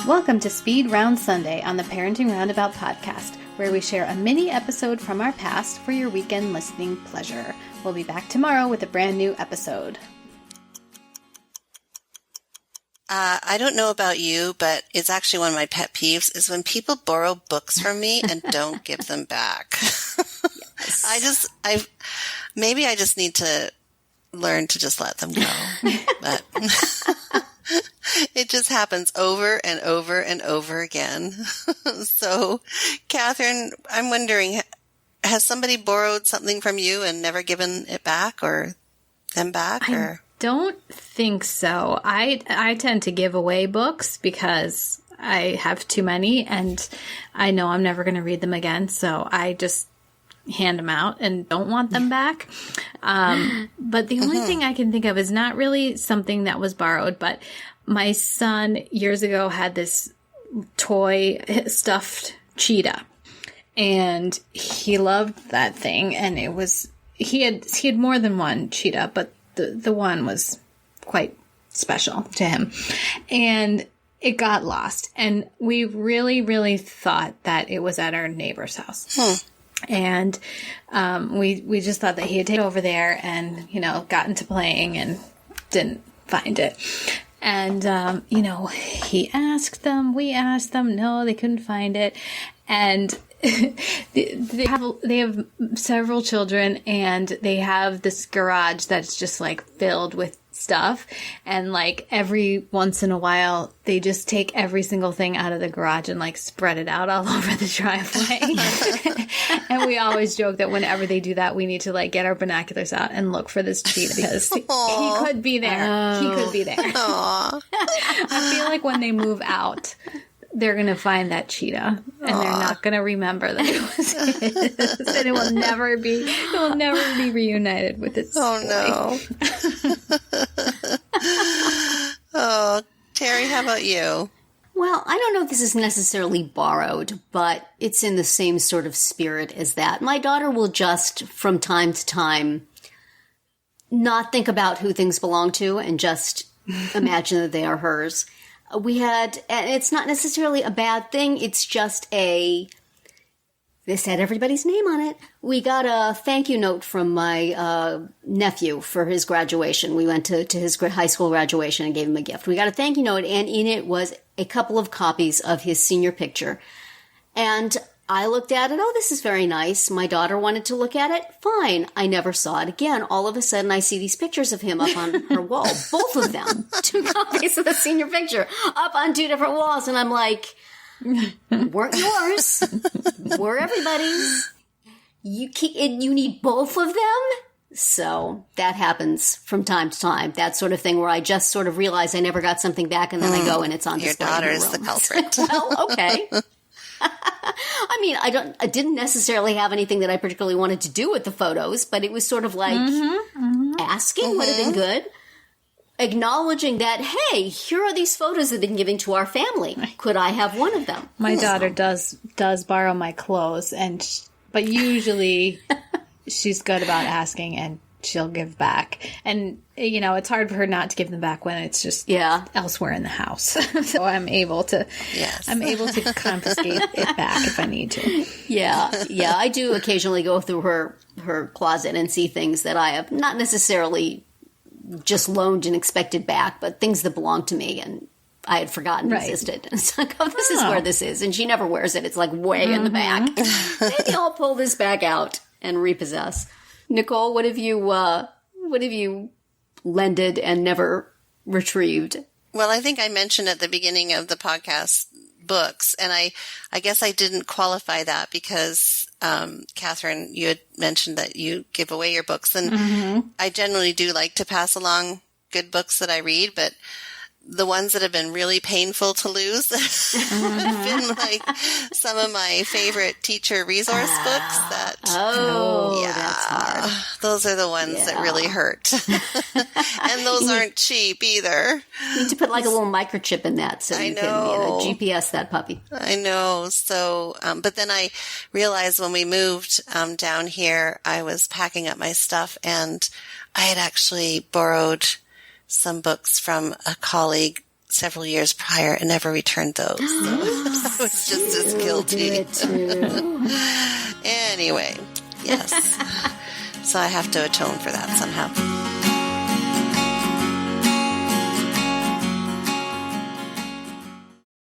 Welcome to Speed Round Sunday on the Parenting Roundabout podcast, where we share a mini episode from our past for your weekend listening pleasure. We'll be back tomorrow with a brand new episode. I don't know about you, but it's actually one of my pet peeves is when people borrow books from me and don't give them back. Yes. Maybe I just need to learn to just let them go. But it just happens over and over and over again. So, Catherine, I'm wondering, has somebody borrowed something from you and never given it back or them back? Or don't think so. I tend to give away books because I have too many and I know I'm never going to read them again. So I just hand them out and don't want them back. But the only thing I can think of is not really something that was borrowed, but my son years ago had this toy stuffed cheetah and he loved that thing. And he had more than one cheetah, but the one was quite special to him. And it got lost. And we really, really thought that it was at our neighbor's house. And we just thought that he had taken it over there and, got into playing and didn't find it. And, he asked them, we asked them, no, they couldn't find it. And they have several children and they have this garage that's just like filled with stuff. And like every once in a while, they just take every single thing out of the garage and like spread it out all over the driveway. And we always joke that whenever they do that, we need to like get our binoculars out and look for this cheetah because he could be there. He could be there. I feel like when they move out, they're going to find that cheetah and they're not going to remember that it was his. And it will never be reunited with its no. Oh, Terry, how about you? Well, I don't know if this is necessarily borrowed, but it's in the same sort of spirit as that. My daughter will just, from time to time, not think about who things belong to and just imagine that they are hers. And it's not necessarily a bad thing. It's just this had everybody's name on it. We got a thank you note from my nephew for his graduation. We went to his high school graduation and gave him a gift. We got a thank you note, and in it was a couple of copies of his senior picture. And I looked at it. Oh, this is very nice. My daughter wanted to look at it. Fine. I never saw it again. All of a sudden, I see these pictures of him up on her wall. Both of them. 2 copies of the senior picture up on 2 different walls. And I'm like, weren't yours. We're everybody's. You need both of them? So that happens from time to time. That sort of thing where I just sort of realize I never got something back and then I go and it's on display. Your daughter is the culprit. Well, okay. I mean, I didn't necessarily have anything that I particularly wanted to do with the photos, but it was sort of like asking would have been good. Acknowledging that, hey, here are these photos that have been given to our family. Could I have one of them? My daughter does borrow my clothes, but usually she's good about asking and she'll give back. And, it's hard for her not to give them back when it's just elsewhere in the house. So I'm able to confiscate it back if I need to. Yeah. I do occasionally go through her closet and see things that I have not necessarily just loaned and expected back, but things that belong to me and I had forgotten existed. And it's like, this is where this is. And she never wears it. It's like way in the back. Maybe I'll pull this back out and repossess. Nicole, what have you lended and never retrieved? Well, I think I mentioned at the beginning of the podcast books, and I guess I didn't qualify that because, Catherine, you had mentioned that you give away your books, and I generally do like to pass along good books that I read, but the ones that have been really painful to lose have been like some of my favorite teacher resource books that's hard. Those are the ones that really hurt. And those aren't cheap either. You need to put like a little microchip in that so you can GPS that puppy. I know. So, but then I realized when we moved down here, I was packing up my stuff and I had actually borrowed some books from a colleague several years prior and never returned those. So I was just as guilty. Anyway, yes. So I have to atone for that somehow.